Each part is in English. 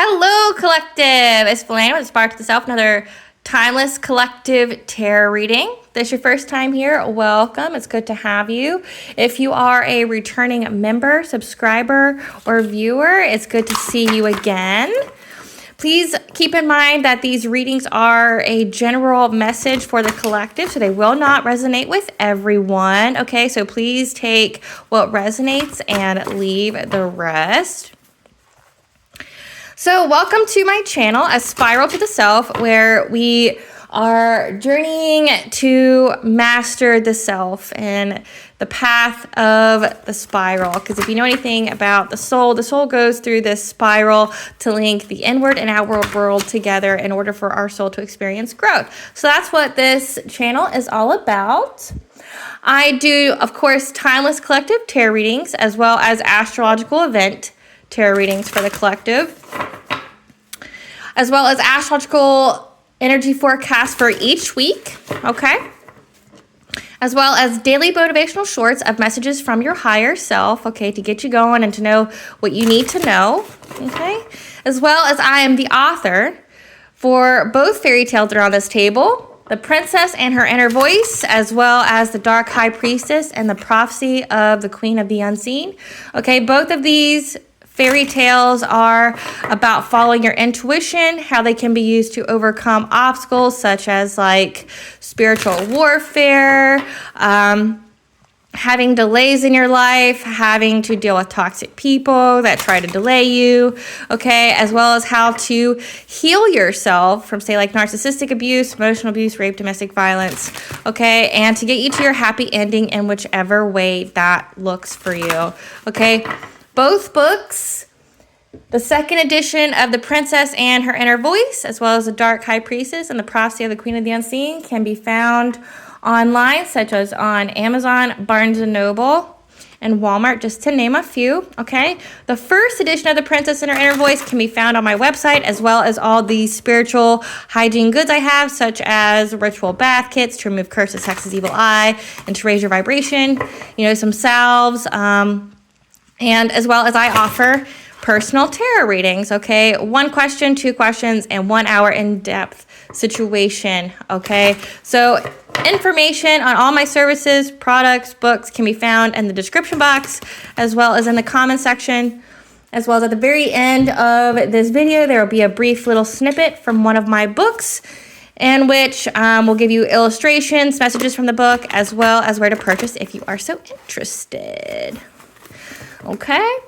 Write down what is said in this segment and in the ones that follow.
Hello, collective. It's Flanny with Aspiraltotheself, another timeless collective tarot reading. If this is your first time here, welcome. It's good to have you. If you are a returning member, subscriber, or viewer, it's good to see you again. Please keep in mind that these readings are a general message for the collective, so they will not resonate with everyone. Okay, so please take what resonates and leave the rest. So welcome to my channel, A Spiral to the Self, where we are journeying to master the self and the path of the spiral. Because if you know anything about the soul goes through this spiral to link the inward and outward world together in order for our soul to experience growth. So that's what this channel is all about. I do, of course, timeless collective tarot readings as well as astrological event tarot readings for the collective, as well as astrological energy forecasts for each week, okay? As well as daily motivational shorts of messages from your higher self, okay, to get you going and to know what you need to know, okay? As well as I am the author for both fairy tales that are on this table, The Princess and Her Inner Voice, as well as The Dark High Priestess and the Prophecy of the Queen of the Unseen. Okay, both of these fairy tales are about following your intuition, how they can be used to overcome obstacles such as like spiritual warfare, having delays in your life, having to deal with toxic people that try to delay you, okay, as well as how to heal yourself from, say, like narcissistic abuse, emotional abuse, rape, domestic violence, okay, and to get you to your happy ending in whichever way that looks for you, okay. Both books, the second edition of The Princess and Her Inner Voice, as well as The Dark High Priestess and the Prophecy of the Queen of the Unseen, can be found online, such as on Amazon, Barnes & Noble, and Walmart, just to name a few, okay? The first edition of The Princess and Her Inner Voice can be found on my website, as well as all the spiritual hygiene goods I have, such as ritual bath kits to remove curses, hexes, evil eye, and to raise your vibration, some salves, and as well as I offer personal tarot readings, okay? 1 question, 2 questions, and 1 hour in-depth situation, okay? So information on all my services, products, books can be found in the description box, as well as in the comment section, as well as at the very end of this video, there will be a brief little snippet from one of my books, in which will give you illustrations, messages from the book, as well as where to purchase if you are so interested. Okay,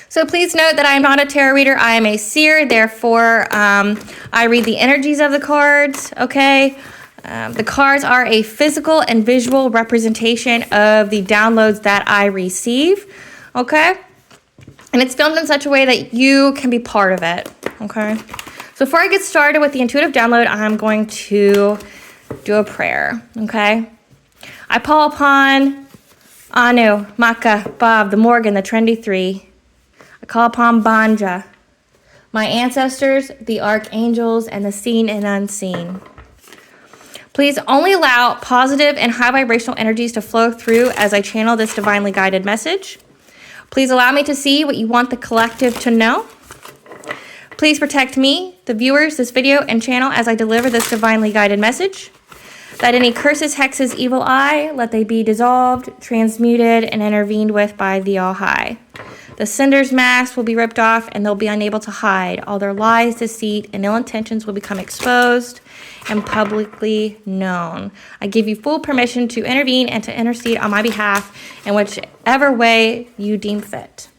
so please note that I am not a tarot reader. I am a seer, therefore I read the energies of the cards, okay? The cards are a physical and visual representation of the downloads that I receive, okay? And it's filmed in such a way that you can be part of it, okay? So before I get started with the intuitive download, I'm going to do a prayer, okay? I call upon Anu, Maka, Bob, the Morgan, the Trendy Three. I call upon Banja, my ancestors, the archangels, and the seen and unseen. Please only allow positive and high vibrational energies to flow through as I channel this divinely guided message. Please allow me to see what you want the collective to know. Please protect me, the viewers, this video, and channel as I deliver this divinely guided message. That any curses, hexes, evil eye, let they be dissolved, transmuted, and intervened with by the All-High. The sender's mask will be ripped off, and they'll be unable to hide. All their lies, deceit, and ill intentions will become exposed and publicly known. I give you full permission to intervene and to intercede on my behalf in whichever way you deem fit.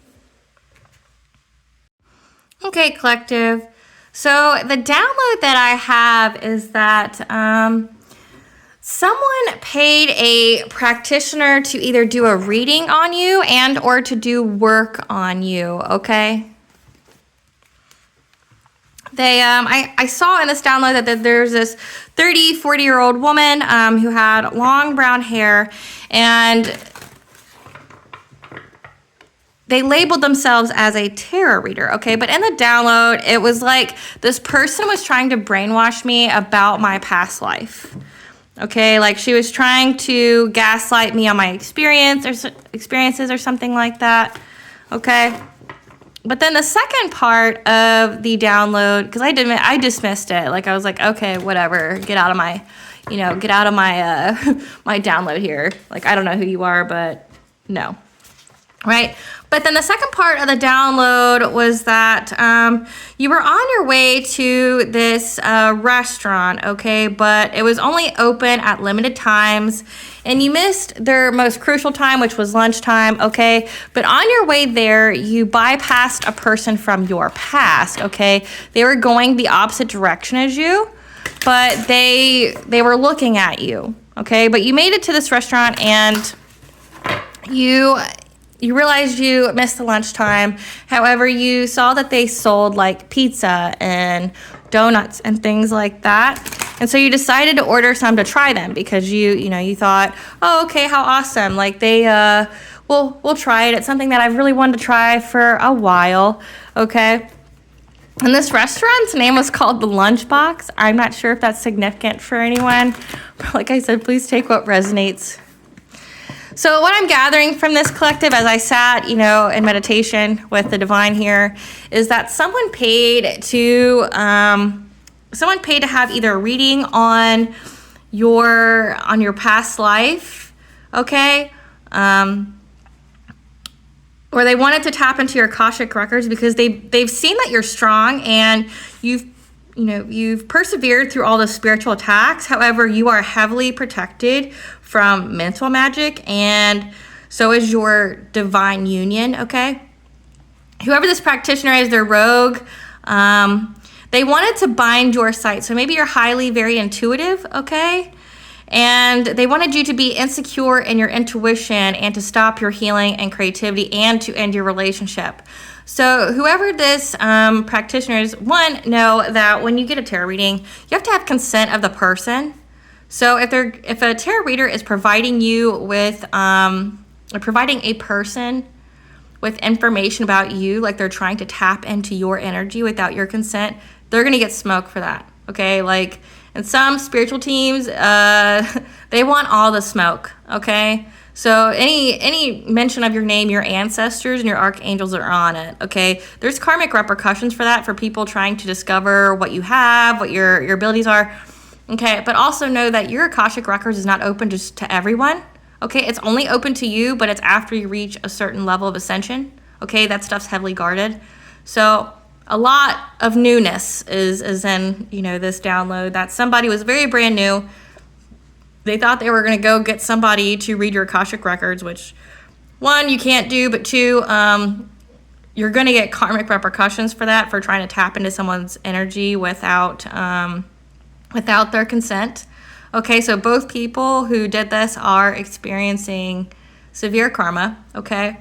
Okay, collective. So the download that I have is that someone paid a practitioner to either do a reading on you and or to do work on you, okay? They, I saw in this download that there's this 30, 40-year-old woman who had long brown hair, and they labeled themselves as a tarot reader, okay? But in the download, it was like this person was trying to brainwash me about my past life. Okay, like she was trying to gaslight me on my experiences or something like that. Okay, But then the second part of the download, because I dismissed it. Like I was like, okay, whatever, get out of my, get out of my my download here. Like I don't know who you are, but no, right? But then the second part of the download was that you were on your way to this restaurant, okay, but it was only open at limited times, and you missed their most crucial time, which was lunchtime, okay? But on your way there, you bypassed a person from your past, okay? They were going the opposite direction as you, but they were looking at you, okay? But you made it to this restaurant, and you realized you missed the lunchtime. However, you saw that they sold like pizza and donuts and things like that. And so you decided to order some to try them because you thought, oh, okay, how awesome. Like we'll try it. It's something that I've really wanted to try for a while. Okay. And this restaurant's name was called The Lunchbox. I'm not sure if that's significant for anyone. But like I said, please take what resonates. So what I'm gathering from this collective as I sat, in meditation with the divine here is that someone paid to have either a reading on your past life, okay? Or they wanted to tap into your Akashic records because they've seen that you're strong and you've persevered through all the spiritual attacks. However, you are heavily protected from mental magic, and so is your divine union, okay? Whoever this practitioner is, they're rogue. They wanted to bind your sight. So maybe you're very intuitive, okay? And they wanted you to be insecure in your intuition and to stop your healing and creativity and to end your relationship. So whoever this practitioner is, know that when you get a tarot reading, you have to have consent of the person. So if a tarot reader is providing you with, providing a person with information about you, like they're trying to tap into your energy without your consent, they're going to get smoked for that, okay? Like in some spiritual teams, they want all the smoke, okay? So any mention of your name, your ancestors and your archangels are on it, okay? There's karmic repercussions for that, for people trying to discover what you have, what your abilities are, okay? But also know that your Akashic records is not open just to everyone, okay? It's only open to you, but it's after you reach a certain level of ascension, okay? That stuff's heavily guarded. So a lot of newness is in, this download, that somebody was very brand new. They thought they were going to go get somebody to read your Akashic records, which, one, you can't do, but two, you're going to get karmic repercussions for that, for trying to tap into someone's energy without their consent. Okay, so both people who did this are experiencing severe karma, okay?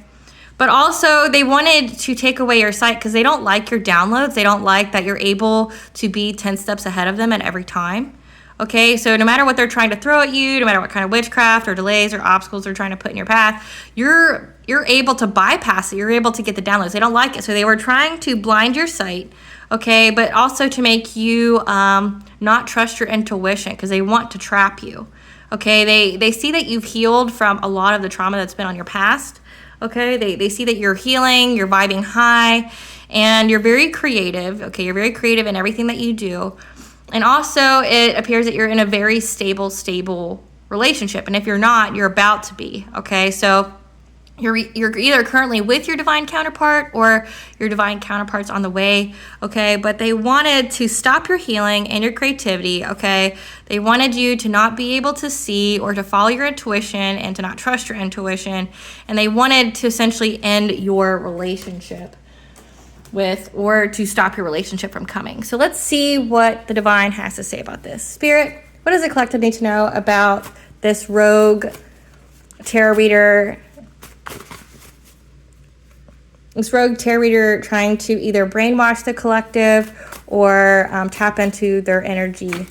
But also, they wanted to take away your sight because they don't like your downloads. They don't like that you're able to be 10 steps ahead of them at every time. Okay, so no matter what they're trying to throw at you, no matter what kind of witchcraft or delays or obstacles they're trying to put in your path, you're able to bypass it. You're able to get the downloads. They don't like it. So they were trying to blind your sight, okay, but also to make you not trust your intuition because they want to trap you. Okay, they see that you've healed from a lot of the trauma that's been on your past. Okay, they see that you're healing, you're vibing high, and you're very creative. Okay, you're very creative in everything that you do. And also, it appears that you're in a very stable relationship. And if you're not, you're about to be. Okay, so you're either currently with your divine counterpart or your divine counterpart's on the way. Okay, but they wanted to stop your healing and your creativity. Okay, they wanted you to not be able to see or to follow your intuition and to not trust your intuition. And they wanted to essentially end your relationship or to stop your relationship from coming. So let's see what the divine has to say about this. Spirit, what does the collective need to know about this rogue tarot reader? This rogue tarot reader trying to either brainwash the collective or tap into their energy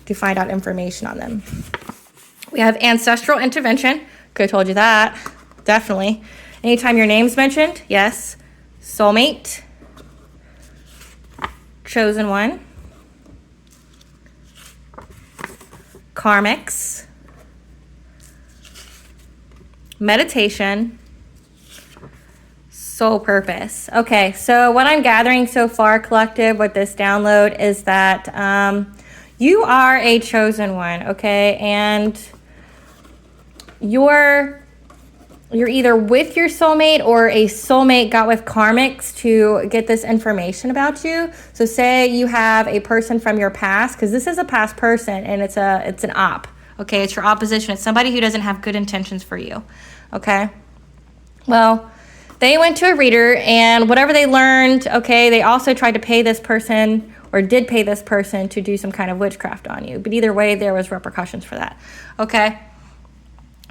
to find out information on them. We have ancestral intervention. Could have told you that. Definitely. Anytime your name's mentioned, yes. Soulmate. Chosen one. Karmics. Meditation. soul purpose. Okay, so what I'm gathering so far, collective, with this download is that you are a chosen one, okay? And you're either with your soulmate or a soulmate got with karmics to get this information about you. So say you have a person from your past, because this is a past person and it's an op, okay? It's your opposition. It's somebody who doesn't have good intentions for you, okay? Well, they went to a reader and whatever they learned, okay, they also tried to pay this person or did pay this person to do some kind of witchcraft on you. But either way, there was repercussions for that, okay?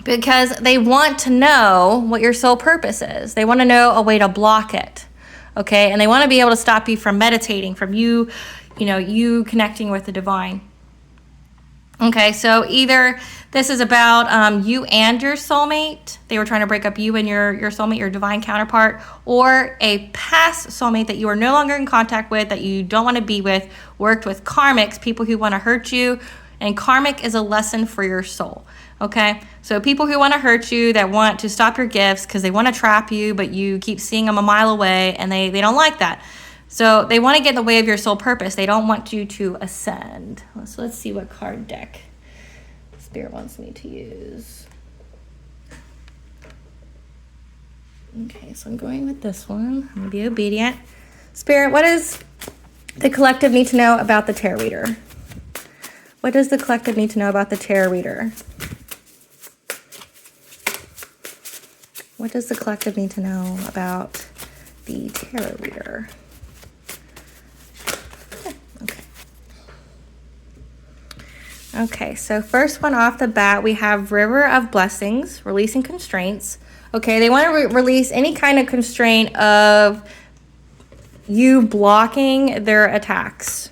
Because they want to know what your soul purpose is. They want to know a way to block it, okay? And they want to be able to stop you from meditating, from you connecting with the divine. Okay, so either this is about you and your soulmate. They were trying to break up you and your soulmate, your divine counterpart, or a past soulmate that you are no longer in contact with, that you don't want to be with, worked with karmics, people who want to hurt you. And karmic is a lesson for your soul. Okay, so people who want to hurt you, that want to stop your gifts because they want to trap you, but you keep seeing them a mile away and they don't like that. So they want to get in the way of your soul purpose. They don't want you to ascend. So let's see what card deck Spirit wants me to use. Okay, so I'm going with this one. I'm going to be obedient. Spirit, what does the collective need to know about the tarot reader? What does the collective need to know about the tarot reader? What does the collective need to know about the tarot reader? Okay. Okay, so first one off the bat, we have River of Blessings, releasing constraints. Okay, they want to release any kind of constraint of you blocking their attacks.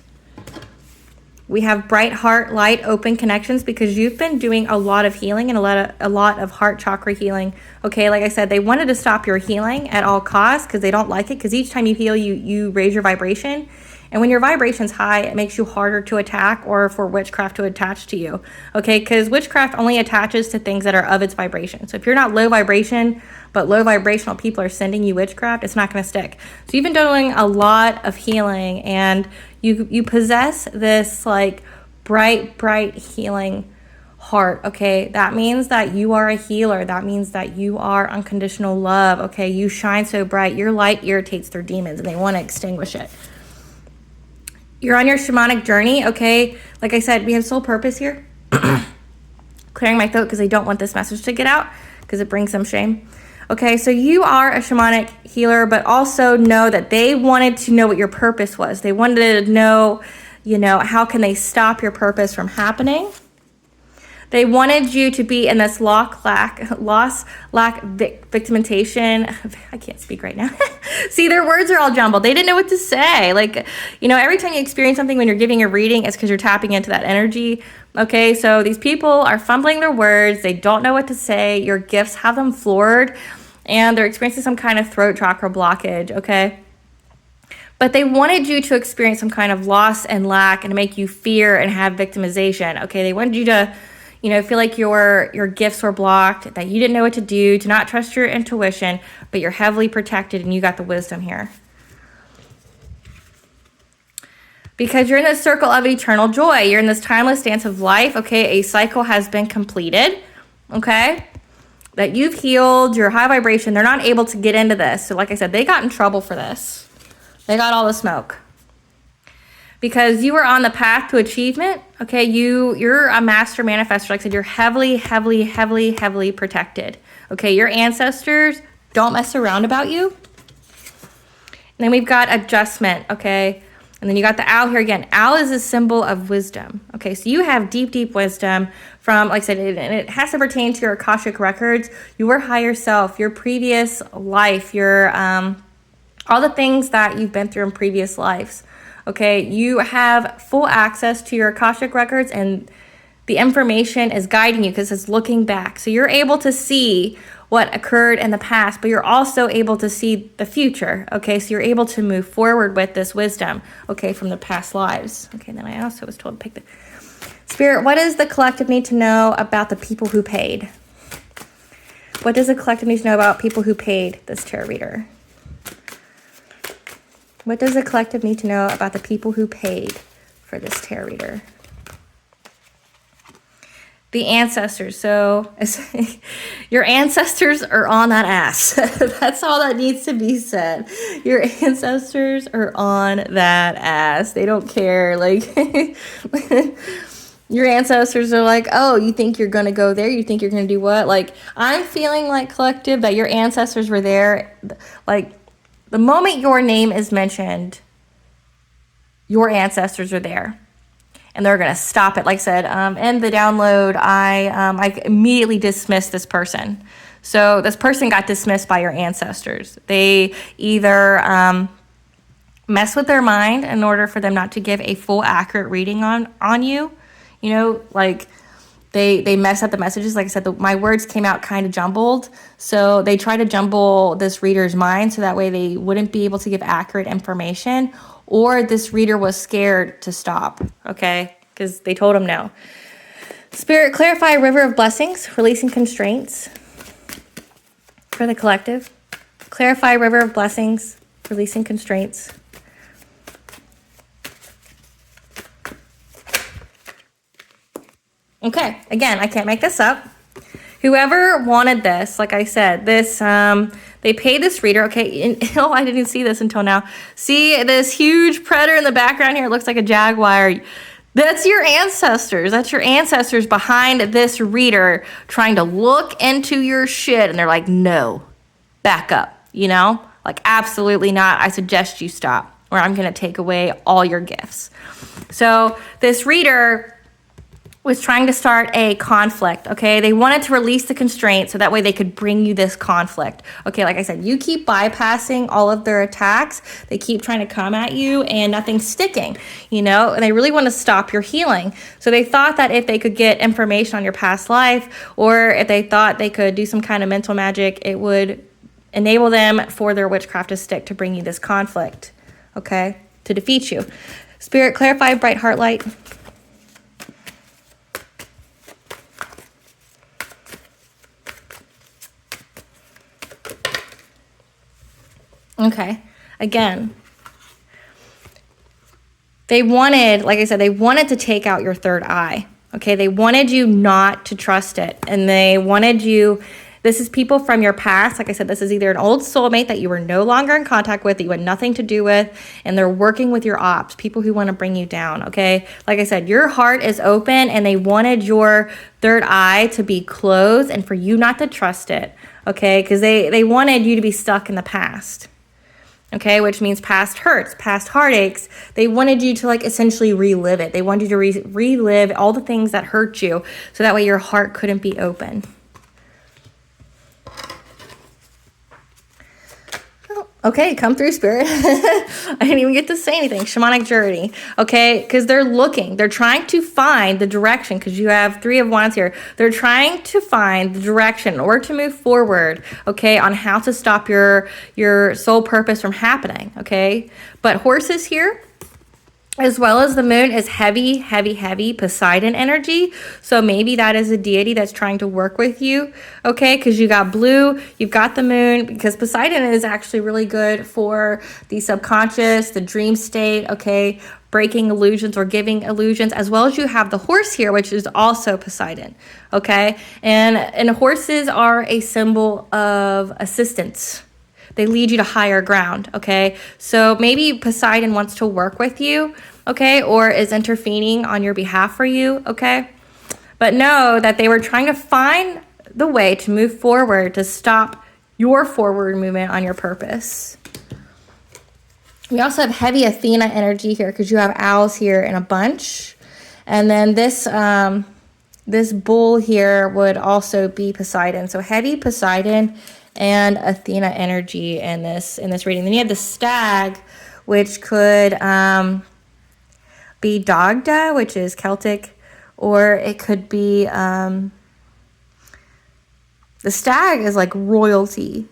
We have bright heart, light, open connections, because you've been doing a lot of healing and a lot of heart chakra healing. Okay, like I said, they wanted to stop your healing at all costs because they don't like it, because each time you heal, you raise your vibration. And when your vibration's high, it makes you harder to attack or for witchcraft to attach to you. Okay, because witchcraft only attaches to things that are of its vibration. So if you're not low vibration, but low vibrational people are sending you witchcraft, it's not going to stick. So you've been doing a lot of healing, and you possess this like bright healing heart. Okay, that means that you are a healer. That means that you are unconditional love. Okay, you shine so bright. Your light irritates their demons and they want to extinguish it. You're on your shamanic journey. Okay, like I said, we have soul purpose here. Clearing my throat because I don't want this message to get out because it brings them shame. Okay, so you are a shamanic healer, but also know that they wanted to know what your purpose was. They wanted to know, how can they stop your purpose from happening? They wanted you to be in this victimization. I can't speak right now. See, their words are all jumbled. They didn't know what to say. Like, every time you experience something when you're giving a reading, it's because you're tapping into that energy. Okay, so these people are fumbling their words. They don't know what to say. Your gifts have them floored, and they're experiencing some kind of throat chakra blockage, okay? But they wanted you to experience some kind of loss and lack and to make you fear and have victimization, okay? They wanted you to feel like your gifts were blocked, that you didn't know what to do, to not trust your intuition, but you're heavily protected and you got the wisdom here. Because you're in this circle of eternal joy. You're in this timeless dance of life, okay? A cycle has been completed, okay? That you've healed your high vibration. They're not able to get into this. So like I said, they got in trouble for this. They got all the smoke. Because you were on the path to achievement, okay? You're a master manifestor. Like I said, you're heavily protected. Okay, your ancestors don't mess around about you. And then we've got adjustment, okay? And then you got the owl here again. Owl is a symbol of wisdom. Okay, so you have deep wisdom from, like I said, and it has to pertain to your Akashic records, your higher self, your previous life, your all the things that you've been through in previous lives. Okay, you have full access to your Akashic records, and the information is guiding you because it's looking back. So you're able to see what occurred in the past, but you're also able to see the future. Okay, so you're able to move forward with this wisdom, okay, from the past lives. Okay, then I also was told to pick the Spirit. What does the collective need to know about the people who paid? What does the collective need to know about people who paid this tarot reader? What does the collective need to know about the people who paid for this tarot reader? The ancestors. So your ancestors are on that ass. That's all that needs to be said. Your ancestors are on that ass. They don't care. Like, your ancestors are like, oh, you think you're going to go there? You think you're going to do what? Like, I'm feeling like, collective, that your ancestors were there. Like, the moment your name is mentioned, your ancestors are there. And they're going to stop it. Like I said, in the download, I immediately dismissed this person. So this person got dismissed by your ancestors. They either mess with their mind in order for them not to give a full, accurate reading on you. You know, like they mess up the messages. Like I said, my words came out kind of jumbled. So they try to jumble this reader's mind so that way they wouldn't be able to give accurate information. Or this reader was scared to stop, okay? Because they told him no. Spirit, clarify river of blessings, releasing constraints for the collective. Clarify river of blessings, releasing constraints. Okay, again, I can't make this up. Whoever wanted this, like I said, this, they paid this reader, okay, and, oh, I didn't see this until now. See this huge predator in the background here? It looks like a jaguar. That's your ancestors. That's your ancestors behind this reader trying to look into your shit, and they're like, no, back up, you know? Like, absolutely not. I suggest you stop, or I'm going to take away all your gifts. So this reader was trying to start a conflict, okay? They wanted to release the constraint so that way they could bring you this conflict. Okay, like I said, you keep bypassing all of their attacks. They keep trying to come at you and nothing's sticking, you know? And they really want to stop your healing. So they thought that if they could get information on your past life, or if they thought they could do some kind of mental magic, it would enable them for their witchcraft to stick to bring you this conflict, okay? To defeat you. Spirit, clarify bright heart light. Okay, again, they wanted, like I said, they wanted to take out your third eye. Okay, they wanted you not to trust it. And they wanted you, this is people from your past. Like I said, this is either an old soulmate that you were no longer in contact with, that you had nothing to do with, and they're working with your ops, people who want to bring you down, okay? Like I said, your heart is open, and they wanted your third eye to be closed and for you not to trust it, okay? Because they wanted you to be stuck in the past. Okay, which means past hurts, past heartaches. They wanted you to like essentially relive it. They wanted you to relive all the things that hurt you so that way your heart couldn't be open. Okay, come through, Spirit. I didn't even get to say anything. Shamanic journey. Okay, because they're looking. They're trying to find the direction, because you have 3 of Wands here. They're trying to find the direction or to move forward, okay, on how to stop your soul purpose from happening, okay? But horses here, as well as the moon, is heavy, heavy, heavy Poseidon energy. So maybe that is a deity that's trying to work with you, okay? Because you got blue, you've got the moon, because Poseidon is actually really good for the subconscious, the dream state, okay? Breaking illusions or giving illusions, as well as you have the horse here, which is also Poseidon, okay? And horses are a symbol of assistance. They lead you to higher ground, okay? So maybe Poseidon wants to work with you, okay? Or is intervening on your behalf for you, okay? But know that they were trying to find the way to move forward, to stop your forward movement on your purpose. We also have heavy Athena energy here because you have owls here in a bunch. And then this bull here would also be Poseidon. So heavy Poseidon and Athena energy in this reading. Then you have the stag, which could be Dagda, which is Celtic, or it could be the stag is like royalty,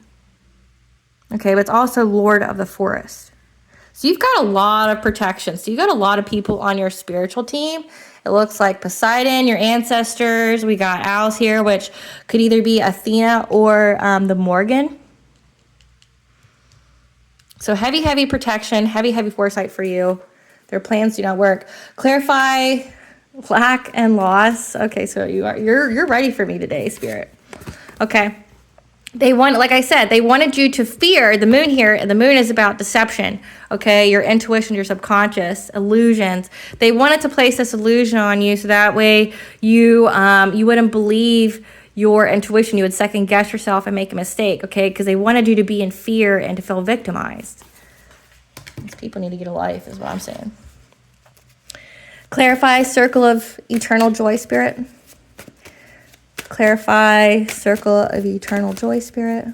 okay, but it's also Lord of the Forest. So you've got a lot of protection. So you got a lot of people on your spiritual team. It looks like Poseidon, your ancestors. We got owls here, which could either be Athena or the Morgan. So heavy, heavy protection, heavy, heavy foresight for you. Their plans do not work. Clarify lack and loss. Okay, so you're ready for me today, Spirit. Okay. They want, like I said, they wanted you to fear the moon here, and the moon is about deception, okay? Your intuition, your subconscious, illusions. They wanted to place this illusion on you so that way you wouldn't believe your intuition. You would second guess yourself and make a mistake, okay? Because they wanted you to be in fear and to feel victimized. These people need to get a life, is what I'm saying. Clarify circle of eternal joy, Spirit. Clarify circle of eternal joy, Spirit.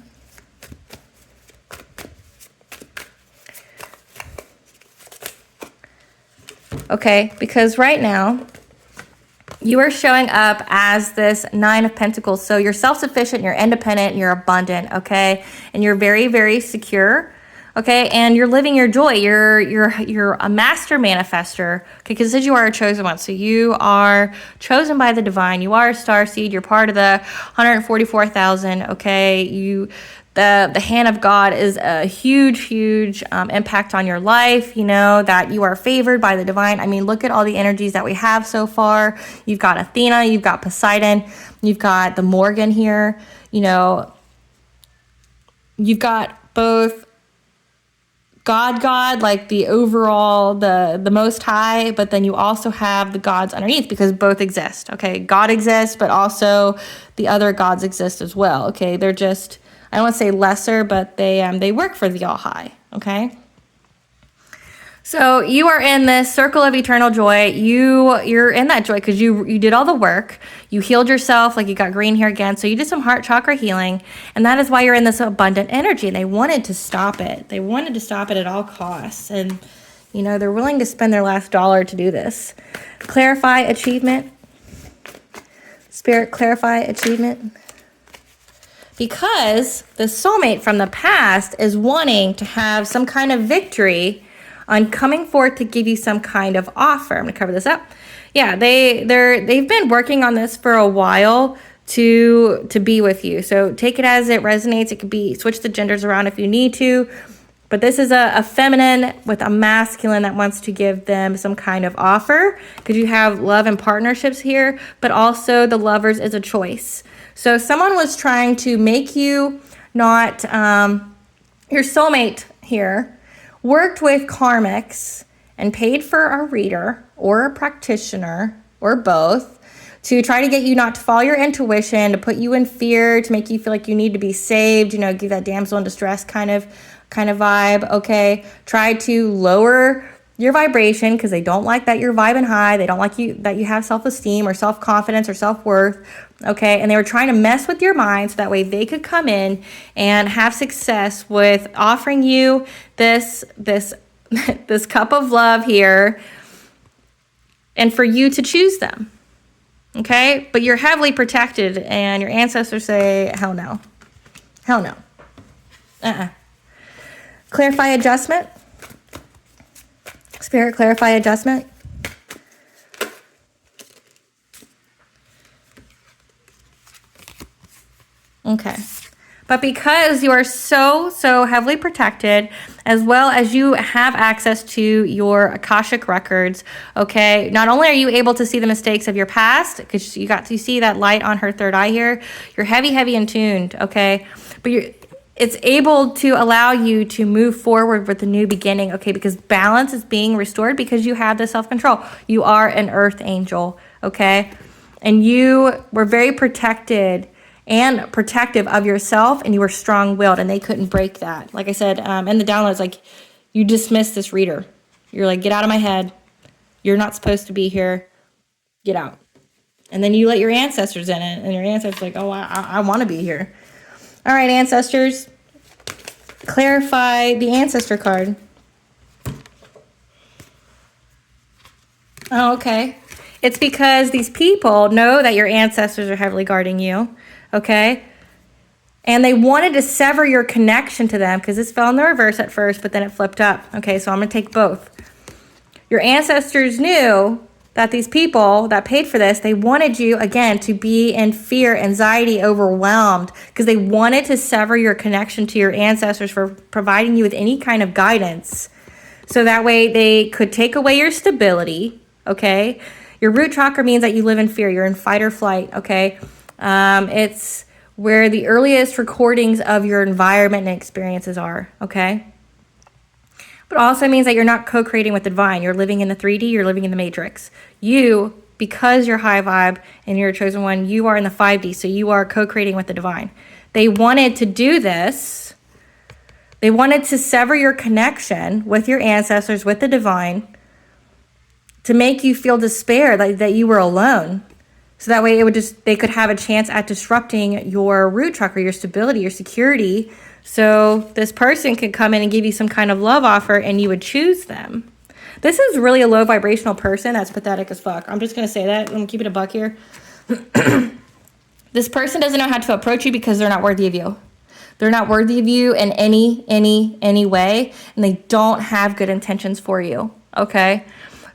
Okay, because right now you are showing up as this Nine of Pentacles. So you're self-sufficient, you're independent, you're abundant, okay? And you're very, very secure. Okay, and you're living your joy. You're a master manifester. Okay, because you are a chosen one. So you are chosen by the divine. You are a starseed. You're part of the 144,000. Okay, the hand of God is a huge, huge impact on your life. You know that you are favored by the divine. I mean, look at all the energies that we have so far. You've got Athena. You've got Poseidon. You've got the Morgan here. You know, you've got both God, like the overall, the most high, but then you also have the gods underneath because both exist, okay? God exists, but also the other gods exist as well, okay? They're just, I don't want to say lesser, but they work for the all high, okay? So you are in this circle of eternal joy. You're in that joy because you did all the work. You healed yourself, like you got green hair again. So you did some heart chakra healing, and that is why you're in this abundant energy. And they wanted to stop it. They wanted to stop it at all costs. And, you know, they're willing to spend their last dollar to do this. Clarify achievement. Spirit, clarify achievement. Because the soulmate from the past is wanting to have some kind of victory on coming forth to give you some kind of offer. I'm going to cover this up. Yeah, they've been working on this for a while to be with you. So take it as it resonates. It could be switch the genders around if you need to. But this is a feminine with a masculine that wants to give them some kind of offer because you have love and partnerships here, but also the lovers is a choice. So someone was trying to make you not your soulmate here worked with karmics and paid for a reader or a practitioner or both to try to get you not to follow your intuition, to put you in fear, to make you feel like you need to be saved, you know, give that damsel in distress kind of vibe, okay? Try to lower your vibration because they don't like that you're vibing high. They don't like that you have self-esteem or self-confidence or self-worth, okay? And they were trying to mess with your mind so that way they could come in and have success with offering you this cup of love here and for you to choose them, okay? But you're heavily protected and your ancestors say, hell no. Hell no. Clarify adjustment. Spirit, clarify adjustment. Okay. But because you are so heavily protected, as well as you have access to your Akashic records, okay, not only are you able to see the mistakes of your past, because you got to see that light on her third eye here, you're heavy in tuned, okay, but it's able to allow you to move forward with a new beginning, okay, because balance is being restored because you have the self-control. You are an earth angel, okay, and you were very protected and protective of yourself, and you were strong-willed, and they couldn't break that. Like I said, in the downloads, like, you dismiss this reader. You're like, get out of my head. You're not supposed to be here. Get out. And then you let your ancestors in it, and your ancestors are like, oh, I want to be here. All right, ancestors, clarify the ancestor card. Oh, okay. It's because these people know that your ancestors are heavily guarding you, okay? And they wanted to sever your connection to them because this fell in the reverse at first, but then it flipped up. Okay, so I'm going to take both. Your ancestors knew that these people that paid for this, they wanted you, again, to be in fear, anxiety, overwhelmed, because they wanted to sever your connection to your ancestors for providing you with any kind of guidance. So that way they could take away your stability, okay? Your root chakra means that you live in fear. You're in fight or flight, okay? It's where the earliest recordings of your environment and experiences are, okay? But also means that you're not co-creating with the divine. You're living in the 3D, you're living in the matrix. You, because you're high vibe and you're a chosen one, you are in the 5D, so you are co-creating with the divine. They wanted to do this. They wanted to sever your connection with your ancestors, with the divine, to make you feel despair, like that you were alone. So that way they could have a chance at disrupting your root chakra, your stability, your security. So this person could come in and give you some kind of love offer and you would choose them. This is really a low vibrational person. That's pathetic as fuck. I'm just going to say that. I'm going to keep it a buck here. This person doesn't know how to approach you because they're not worthy of you. They're not worthy of you in any way. And they don't have good intentions for you. Okay?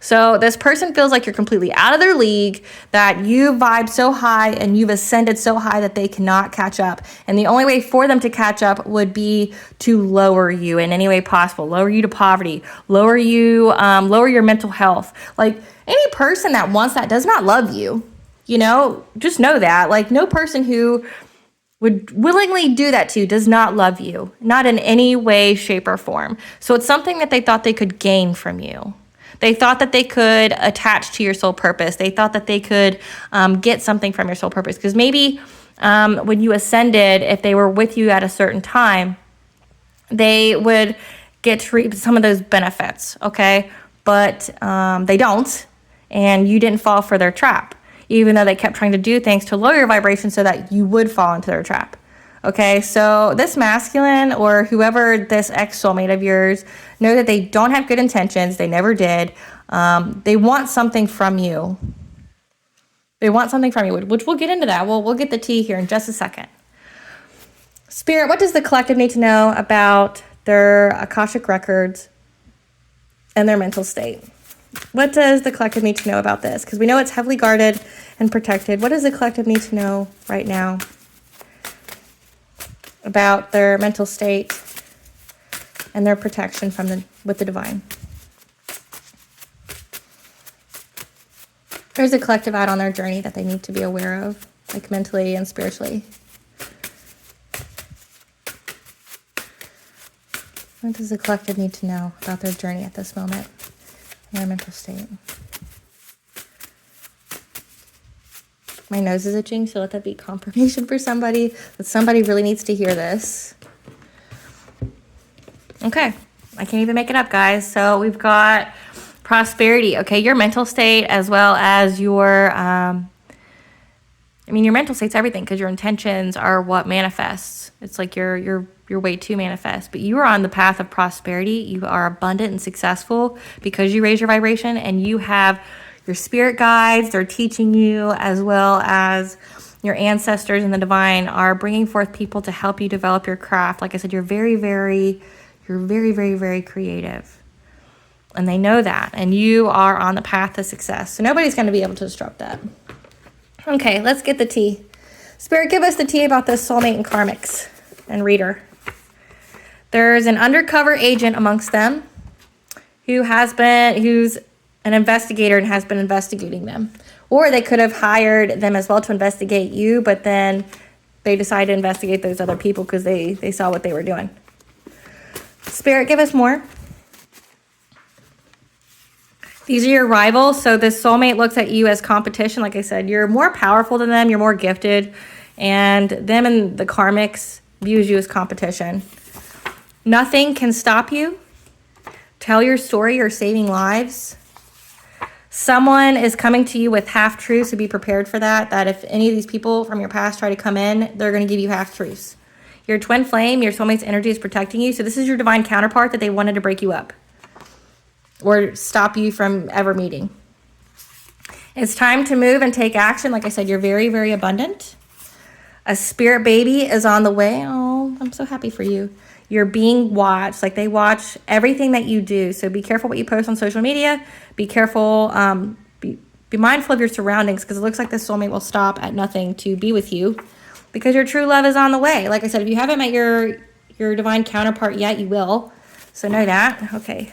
So this person feels like you're completely out of their league, that you vibe so high and you've ascended so high that they cannot catch up. And the only way for them to catch up would be to lower you in any way possible, lower you to poverty, lower your mental health. Like any person that wants that does not love you, just know that. Like no person who would willingly do that to you does not love you, not in any way, shape, or form. So it's something that they thought they could gain from you. They thought that they could attach to your soul purpose. They thought that they could get something from your soul purpose. Because maybe when you ascended, if they were with you at a certain time, they would get to reap some of those benefits, okay? But they don't, and you didn't fall for their trap, even though they kept trying to do things to lower your vibration so that you would fall into their trap. Okay, so this masculine or whoever this ex-soulmate of yours, know that they don't have good intentions. They never did. They want something from you. They want something from you, which we'll get into that. We'll get the tea here in just a second. Spirit, what does the collective need to know about their Akashic records and their mental state? What does the collective need to know about this? Because we know it's heavily guarded and protected. What does the collective need to know right now about their mental state and their protection with the divine? There's a collective out on their journey that they need to be aware of, like mentally and spiritually. What does the collective need to know about their journey at this moment and their mental state? My nose is itching, so let that be confirmation for somebody that somebody really needs to hear this. Okay, I can't even make it up, guys. So we've got prosperity, okay, your mental state as well as your, your mental state's everything because your intentions are what manifests. It's like your way to manifest. But you are on the path of prosperity. You are abundant and successful because you raise your vibration and you have your spirit guides. They're teaching you, as well as your ancestors and the divine are bringing forth people to help you develop your craft. Like I said, you're very, very creative. And they know that. And you are on the path to success. So nobody's going to be able to disrupt that. Okay, let's get the tea. Spirit, give us the tea about this soulmate and karmics and reader. There's an undercover agent amongst them who's an investigator and has been investigating them. Or they could have hired them as well to investigate you, but then they decided to investigate those other people because they saw what they were doing. Spirit, give us more. These are your rivals. So this soulmate looks at you as competition. Like I said, you're more powerful than them. You're more gifted. And them and the karmics views you as competition. Nothing can stop you. Tell your story. You're saving lives. Someone is coming to you with half-truths, so be prepared for that. That if any of these people from your past try to come in, they're going to give you half-truths. Your twin flame, your soulmate's energy is protecting you. So this is your divine counterpart that they wanted to break you up or stop you from ever meeting. It's time to move and take action. Like I said, you're very, very abundant. A spirit baby is on the way. Oh, I'm so happy for you. You're being watched. Like they watch everything that you do. So be careful what you post on social media. Be careful. Be mindful of your surroundings, because it looks like this soulmate will stop at nothing to be with you, because your true love is on the way. Like I said, if you haven't met your divine counterpart yet, you will. So know that. Okay.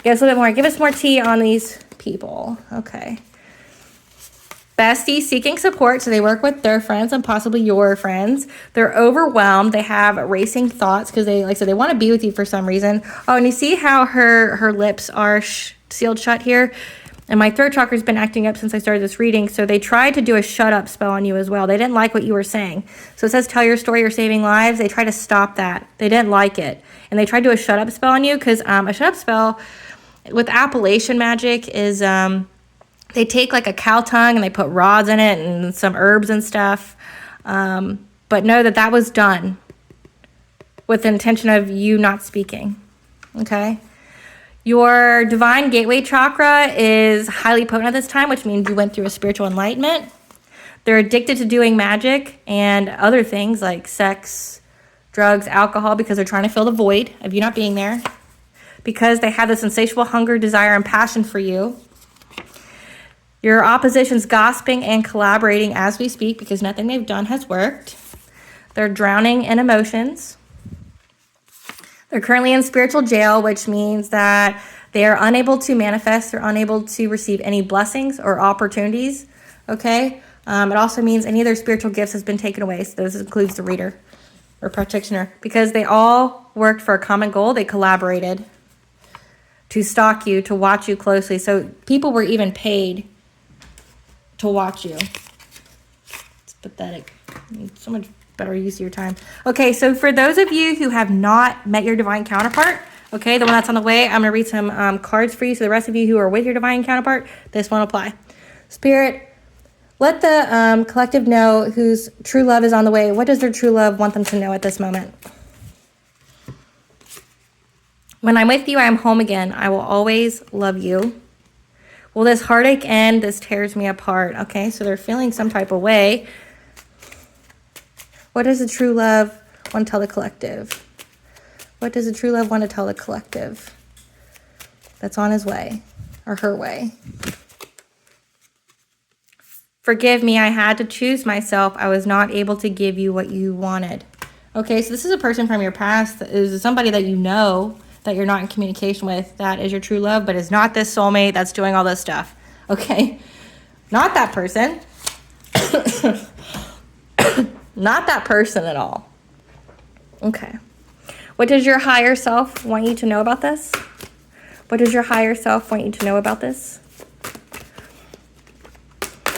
Give us a little bit more. Give us more tea on these people. Okay. Besties seeking support. So they work with their friends and possibly your friends. They're overwhelmed. They have racing thoughts because they, like I said, they want to be with you for some reason. Oh, and you see how her lips are sealed shut here? And my throat chakra's been acting up since I started this reading. So they tried to do a shut up spell on you as well. They didn't like what you were saying. So it says, tell your story, you're saving lives. They try to stop that. They didn't like it. And they tried to do a shut up spell on you because a shut up spell with Appalachian magic is they take like a cow tongue and they put rods in it and some herbs and stuff. But know that that was done with the intention of you not speaking. Okay? Your divine gateway chakra is highly potent at this time, which means you went through a spiritual enlightenment. They're addicted to doing magic and other things like sex, drugs, alcohol, because they're trying to fill the void of you not being there. Because they have this insatiable hunger, desire, and passion for you. Your opposition's gossiping and collaborating as we speak because nothing they've done has worked. They're drowning in emotions. They're currently in spiritual jail, which means that they are unable to manifest. They're unable to receive any blessings or opportunities, okay? It also means any of their spiritual gifts has been taken away. So this includes the reader or practitioner. Because they all worked for a common goal. They collaborated to stalk you, to watch you closely. So people were even paid to watch you. It's pathetic. So much better use of your time. Okay, so for those of you who have not met your divine counterpart, okay, the one that's on the way, I'm going to read some cards for you. So the rest of you who are with your divine counterpart, this won't apply. Spirit, let the collective know whose true love is on the way. What does their true love want them to know at this moment? When I'm with you, I am home again. I will always love you. Will this heartache end? This tears me apart. Okay, so they're feeling some type of way. What does the true love want to tell the collective? What does the true love want to tell the collective that's on his way or her way? Forgive me, I had to choose myself. I was not able to give you what you wanted. Okay, so this is a person from your past. That is somebody that you know that you're not in communication with. That is your true love, but is not this soulmate that's doing all this stuff. Okay, not that person. Not that person at all. Okay. What does your higher self want you to know about this? What does your higher self want you to know about this?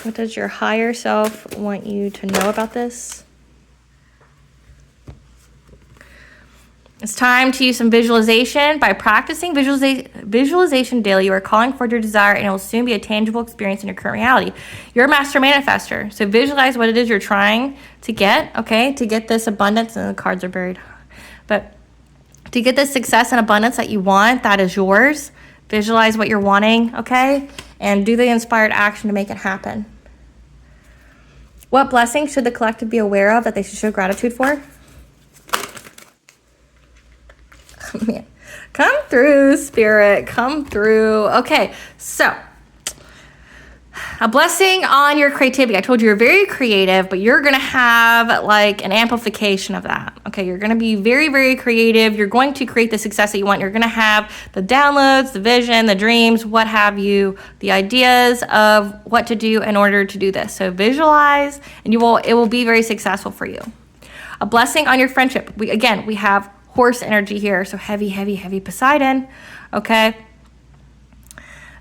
What does your higher self want you to know about this? It's time to use some visualization. By practicing visualization daily, you are calling for your desire and it will soon be a tangible experience in your current reality. You're a master manifester. So visualize what it is you're trying to get, okay? To get this abundance, and the cards are buried. But to get this success and abundance that you want, that is yours. Visualize what you're wanting, okay? And do the inspired action to make it happen. What blessings should the collective be aware of that they should show gratitude for? Man. Come through, Spirit. Come through. Okay, so a blessing on your creativity. I told you you're very creative, but you're going to have like an amplification of that. Okay, you're going to be very, very creative. You're going to create the success that you want. You're going to have the downloads, the vision, the dreams, what have you, the ideas of what to do in order to do this. So visualize, and it will be very successful for you. A blessing on your friendship. We have horse energy here, so heavy, heavy, heavy Poseidon, okay?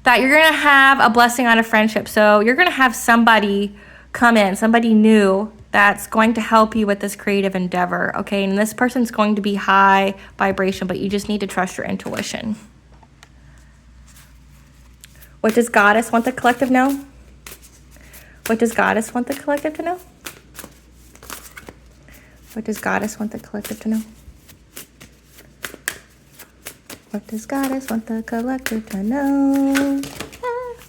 That you're going to have a blessing on a friendship. So you're going to have somebody come in, somebody new that's going to help you with this creative endeavor, okay? And this person's going to be high vibration, but you just need to trust your intuition. What does Goddess want the collective to know? What does Goddess want the collective to know? What does Goddess want the collective to know? What does Goddess want the collective to know?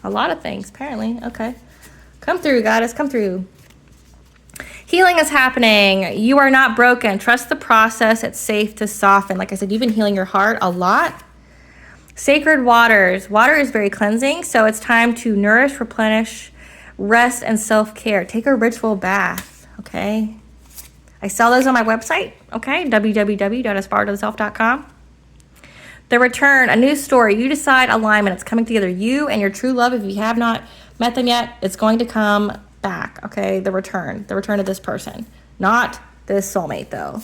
A lot of things, apparently. Okay. Come through, Goddess. Come through. Healing is happening. You are not broken. Trust the process. It's safe to soften. Like I said, you've been healing your heart a lot. Sacred waters. Water is very cleansing, so it's time to nourish, replenish, rest, and self-care. Take a ritual bath, okay? I sell those on my website, okay? www.aspiraltotheself.com. The return, a new story. You decide alignment. It's coming together. You and your true love, if you have not met them yet, it's going to come back, okay? The return of this person. Not this soulmate, though.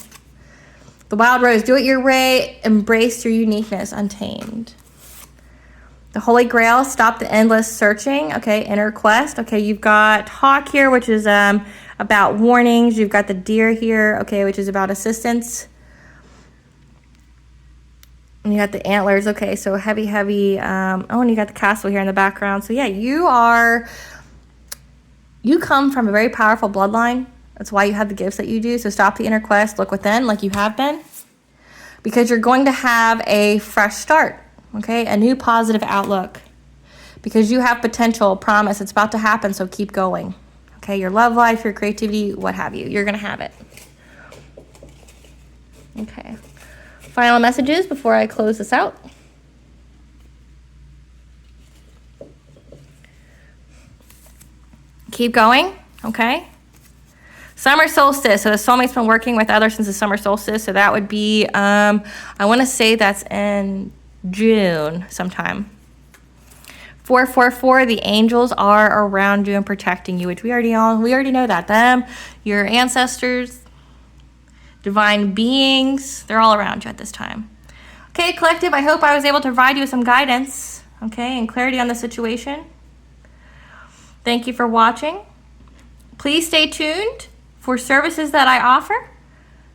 The wild rose, do it your way. Embrace your uniqueness, untamed. The Holy Grail, stop the endless searching, okay? Inner quest, okay? You've got Hawk here, which is about warnings. You've got the Deer here, okay, which is about assistance. And you got the antlers, okay, so heavy. And you got the castle here in the background. So yeah, you come from a very powerful bloodline. That's why you have the gifts that you do. So stop the inner quest, look within like you have been. Because you're going to have a fresh start, okay? A new positive outlook. Because you have potential, promise, it's about to happen, so keep going. Okay, your love life, your creativity, what have you. You're going to have it. Okay. Final messages before I close this out. Keep going, okay? Summer solstice. So the soulmate's been working with others since the summer solstice. So that would be, I want to say that's in June sometime. 444, the angels are around you and protecting you, which we already know that. Them, your ancestors, divine beings, they're all around you at this time. Okay, collective, I hope I was able to provide you with some guidance, okay, and clarity on the situation. Thank you for watching. Please stay tuned for services that I offer.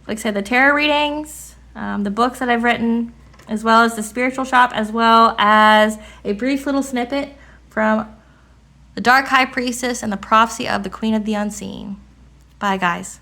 Like I said, the tarot readings, the books that I've written, as well as the spiritual shop, as well as a brief little snippet from the Dark High Priestess and the prophecy of the Queen of the Unseen. Bye, guys.